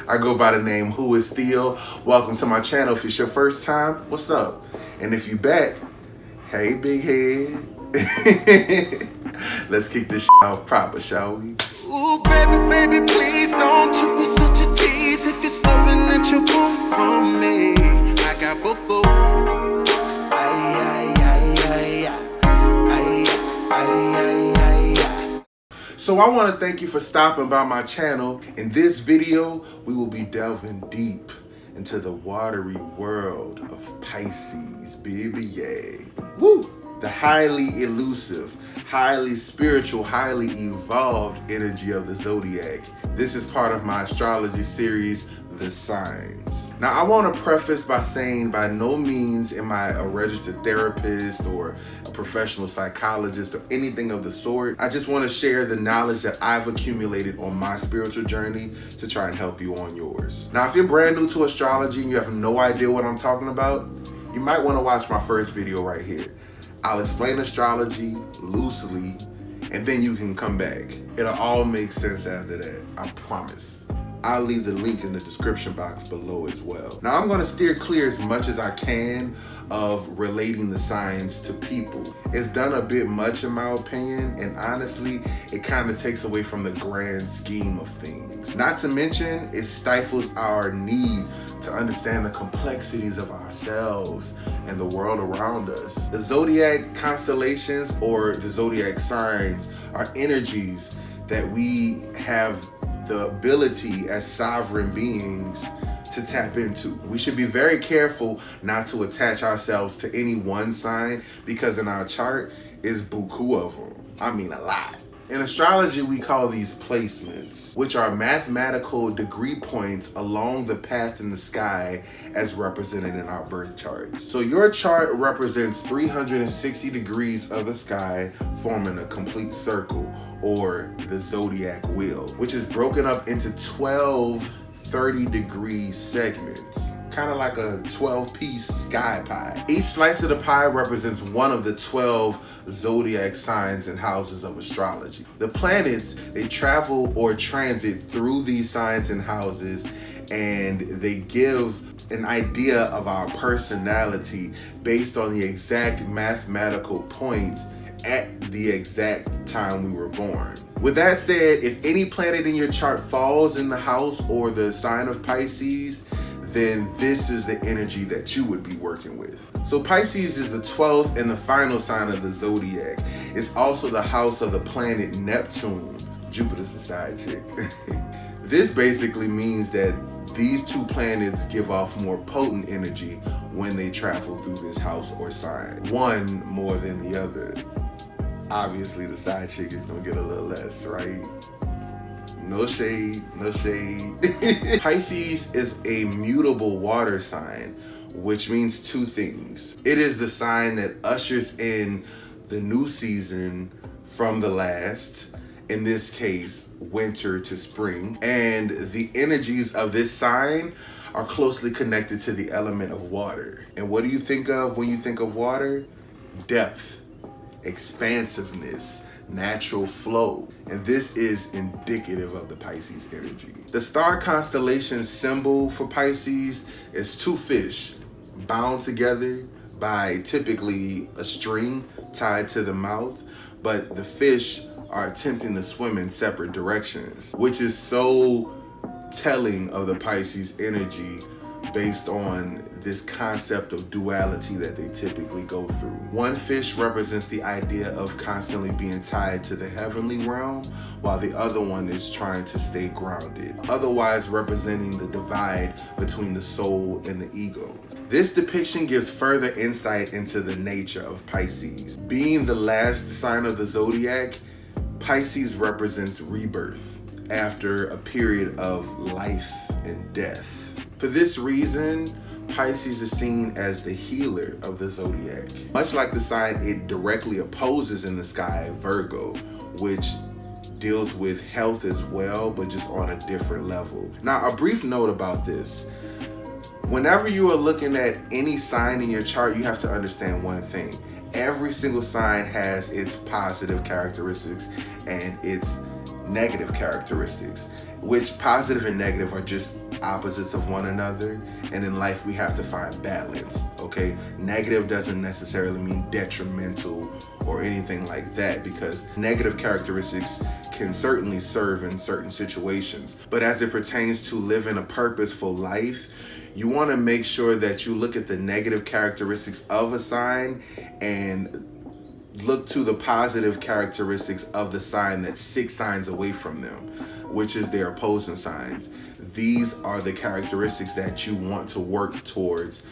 I go by the name WHOISTHEO. Welcome to my channel. If it's your first time, what's up? And if you back, hey big head. Let's kick this off proper, shall we? Ooh, baby, please don't you be such a tease. If it's loving that you want from me, I got boo-boo. So I want to thank you for stopping by my channel. In this video, we will be delving deep into the watery world of Pisces, baby, yay. Woo! The highly elusive, highly spiritual, highly evolved energy of the zodiac. This is part of my astrology series, The Signs. Now, I want to preface by saying by no means am I a registered therapist or a professional psychologist or anything of the sort. I just want to share the knowledge that I've accumulated on my spiritual journey to try and help you on yours. Now, if you're brand new to astrology and you have no idea what I'm talking about, you might want to watch my first video right here. I'll explain astrology loosely, and then you can come back. It'll all make sense after that, I promise. I'll leave the link in the description box below as well. Now, I'm gonna steer clear as much as I can of relating the signs to people. It's done a bit much in my opinion, and honestly, it kind of takes away from the grand scheme of things. Not to mention, it stifles our need to understand the complexities of ourselves and the world around us. The zodiac constellations or the zodiac signs are energies that we have the ability as sovereign beings to tap into. We should be very careful not to attach ourselves to any one sign because in our chart is buku of them. I mean a lot. In astrology, we call these placements, which are mathematical degree points along the path in the sky as represented in our birth charts. So your chart represents 360 degrees of the sky, forming a complete circle, or the zodiac wheel, which is broken up into 12 30-degree segments. Kind of like a 12-piece sky pie. Each slice of the pie represents one of the 12 zodiac signs and houses of astrology. The planets, they travel or transit through these signs and houses, and they give an idea of our personality based on the exact mathematical point at the exact time we were born. With that said, if any planet in your chart falls in the house or the sign of Pisces, then this is the energy that you would be working with. So Pisces is the 12th and the final sign of the zodiac. It's also the house of the planet Neptune. Jupiter's the side chick. This basically means that these two planets give off more potent energy when they travel through this house or sign. One more than the other. Obviously the side chick is gonna get a little less, right? No shade, no shade. Pisces is a mutable water sign, which means two things. It is the sign that ushers in the new season from the last, in this case, winter to spring. And the energies of this sign are closely connected to the element of water. And what do you think of when you think of water? Depth, expansiveness, natural flow, and this is indicative of the Pisces energy. The star constellation symbol for Pisces is two fish bound together by typically a string tied to the mouth, but the fish are attempting to swim in separate directions, which is so telling of the Pisces energy based on this concept of duality that they typically go through. One fish represents the idea of constantly being tied to the heavenly realm, while the other one is trying to stay grounded, otherwise representing the divide between the soul and the ego. This depiction gives further insight into the nature of Pisces. Being the last sign of the zodiac, Pisces represents rebirth after a period of life and death. For this reason, Pisces is seen as the healer of the zodiac. Much like the sign it directly opposes in the sky, Virgo, which deals with health as well, but just on a different level. Now, a brief note about this. Whenever you are looking at any sign in your chart, you have to understand one thing. Every single sign has its positive characteristics and its negative characteristics. which positive and negative are just opposites of one another. And in life, we have to find balance, okay? Negative doesn't necessarily mean detrimental or anything like that, because negative characteristics can certainly serve in certain situations. But as it pertains to living a purposeful life, you want to make sure that you look at the negative characteristics of a sign and look to the positive characteristics of the sign that's 6 signs away from them, which is their opposing signs. These are the characteristics that you want to work towards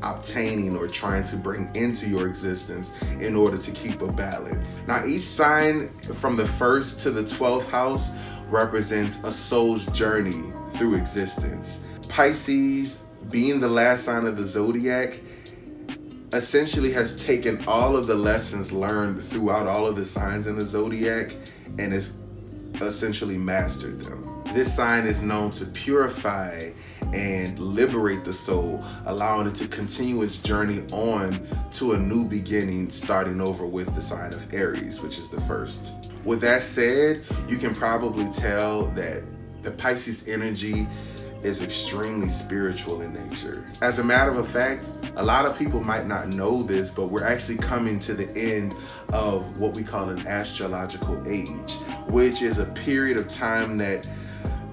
obtaining or trying to bring into your existence in order to keep a balance. Now, each sign from the 1st to the 12th house represents a soul's journey through existence. Pisces, being the last sign of the zodiac, essentially has taken all of the lessons learned throughout all of the signs in the zodiac and has essentially mastered them. This sign is known to purify and liberate the soul, allowing it to continue its journey on to a new beginning, starting over with the sign of Aries, which is the 1st. With that said, you can probably tell that the Pisces energy is extremely spiritual in nature. As a matter of fact, a lot of people might not know this, but we're actually coming to the end of what we call an astrological age, which is a period of time that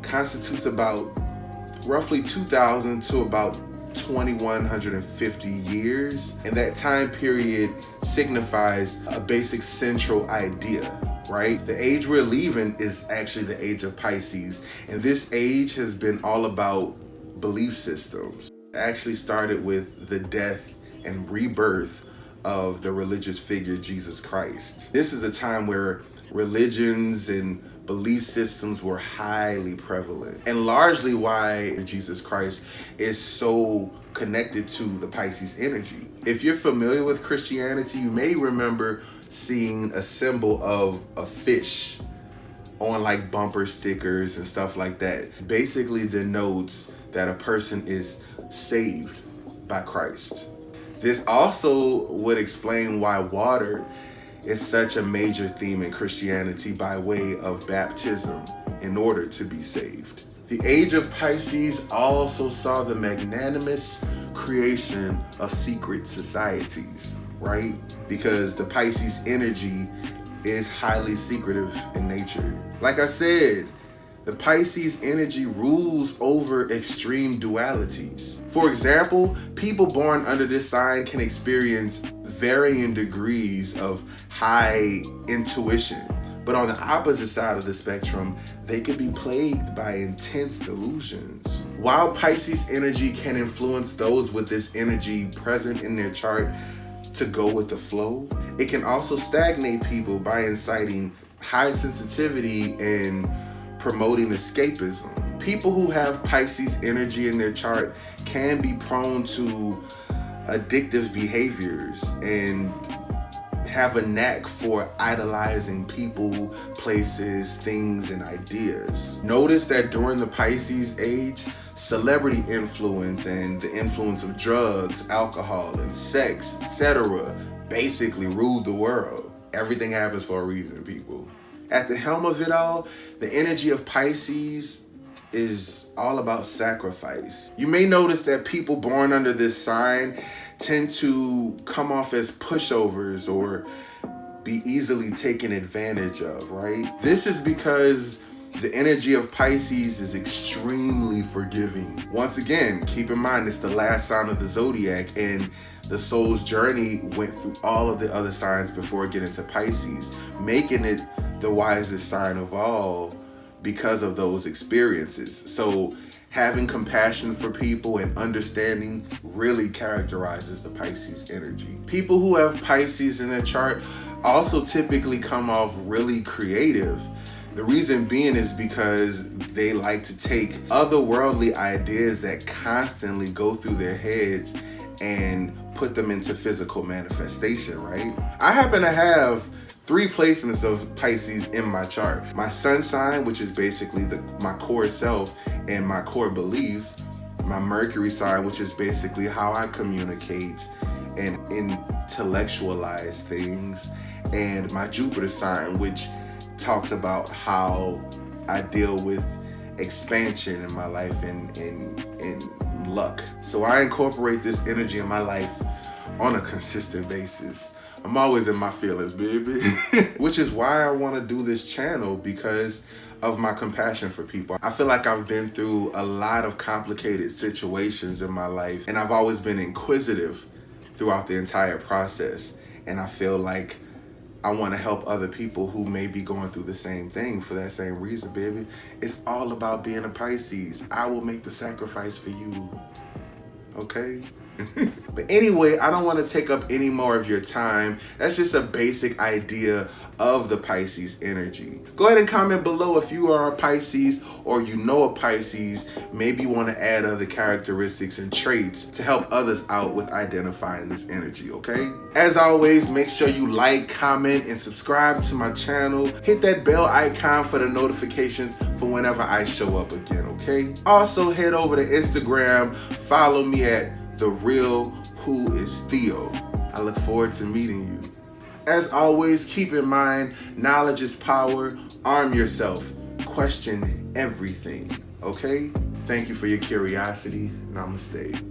constitutes about roughly 2,000 to about 2,150 years. And that time period signifies a basic central idea, right? The age we're leaving is actually the age of Pisces. And this age has been all about belief systems. It actually started with the death and rebirth of the religious figure, Jesus Christ. This is a time where religions and belief systems were highly prevalent, and largely why Jesus Christ is so connected to the Pisces energy. If you're familiar with Christianity, you may remember seeing a symbol of a fish on like bumper stickers and stuff like that. Basically denotes that a person is saved by Christ. This also would explain why water is such a major theme in Christianity by way of baptism in order to be saved. The age of Pisces also saw the magnanimous creation of secret societies, right? Because the Pisces energy is highly secretive in nature. Like I said, the Pisces energy rules over extreme dualities. For example, people born under this sign can experience varying degrees of high intuition. But on the opposite side of the spectrum, they can be plagued by intense delusions. While Pisces energy can influence those with this energy present in their chart to go with the flow, it can also stagnate people by inciting high sensitivity and promoting escapism. People who have Pisces energy in their chart can be prone to addictive behaviors and have a knack for idolizing people, places, things, and ideas. Notice that during the Pisces age, celebrity influence and the influence of drugs, alcohol, and sex, etc. basically ruled the world. Everything happens for a reason, people. At the helm of it all, the energy of Pisces is all about sacrifice. You may notice that people born under this sign tend to come off as pushovers or be easily taken advantage of, right? This is because the energy of Pisces is extremely forgiving. Once again, keep in mind, it's the last sign of the zodiac, and the soul's journey went through all of the other signs before getting to Pisces, making it the wisest sign of all because of those experiences. So having compassion for people and understanding really characterizes the Pisces energy. People who have Pisces in their chart also typically come off really creative. The reason being is because they like to take otherworldly ideas that constantly go through their heads and put them into physical manifestation, right? I happen to have 3 placements of Pisces in my chart. My sun sign, which is basically my core self and my core beliefs. My Mercury sign, which is basically how I communicate and intellectualize things. And my Jupiter sign, which talks about how I deal with expansion in my life and luck. So I incorporate this energy in my life on a consistent basis. I'm always in my feelings, baby. Which is why I want to do this channel, because of my compassion for people. I feel like I've been through a lot of complicated situations in my life, and I've always been inquisitive throughout the entire process. And I feel like I want to help other people who may be going through the same thing for that same reason, baby. It's all about being a Pisces. I will make the sacrifice for you, okay? But anyway, I don't want to take up any more of your time. That's just a basic idea of the Pisces energy. Go ahead and comment below if you are a Pisces or you know a Pisces. Maybe you want to add other characteristics and traits to help others out with identifying this energy, okay? As always, make sure you like, comment, and subscribe to my channel. Hit that bell icon for the notifications for whenever I show up again, okay? Also, head over to Instagram. Follow me at TheRealWHOISTHEO. I look forward to meeting you. As always, keep in mind, knowledge is power. Arm yourself. Question everything, okay? Thank you for your curiosity. Namaste.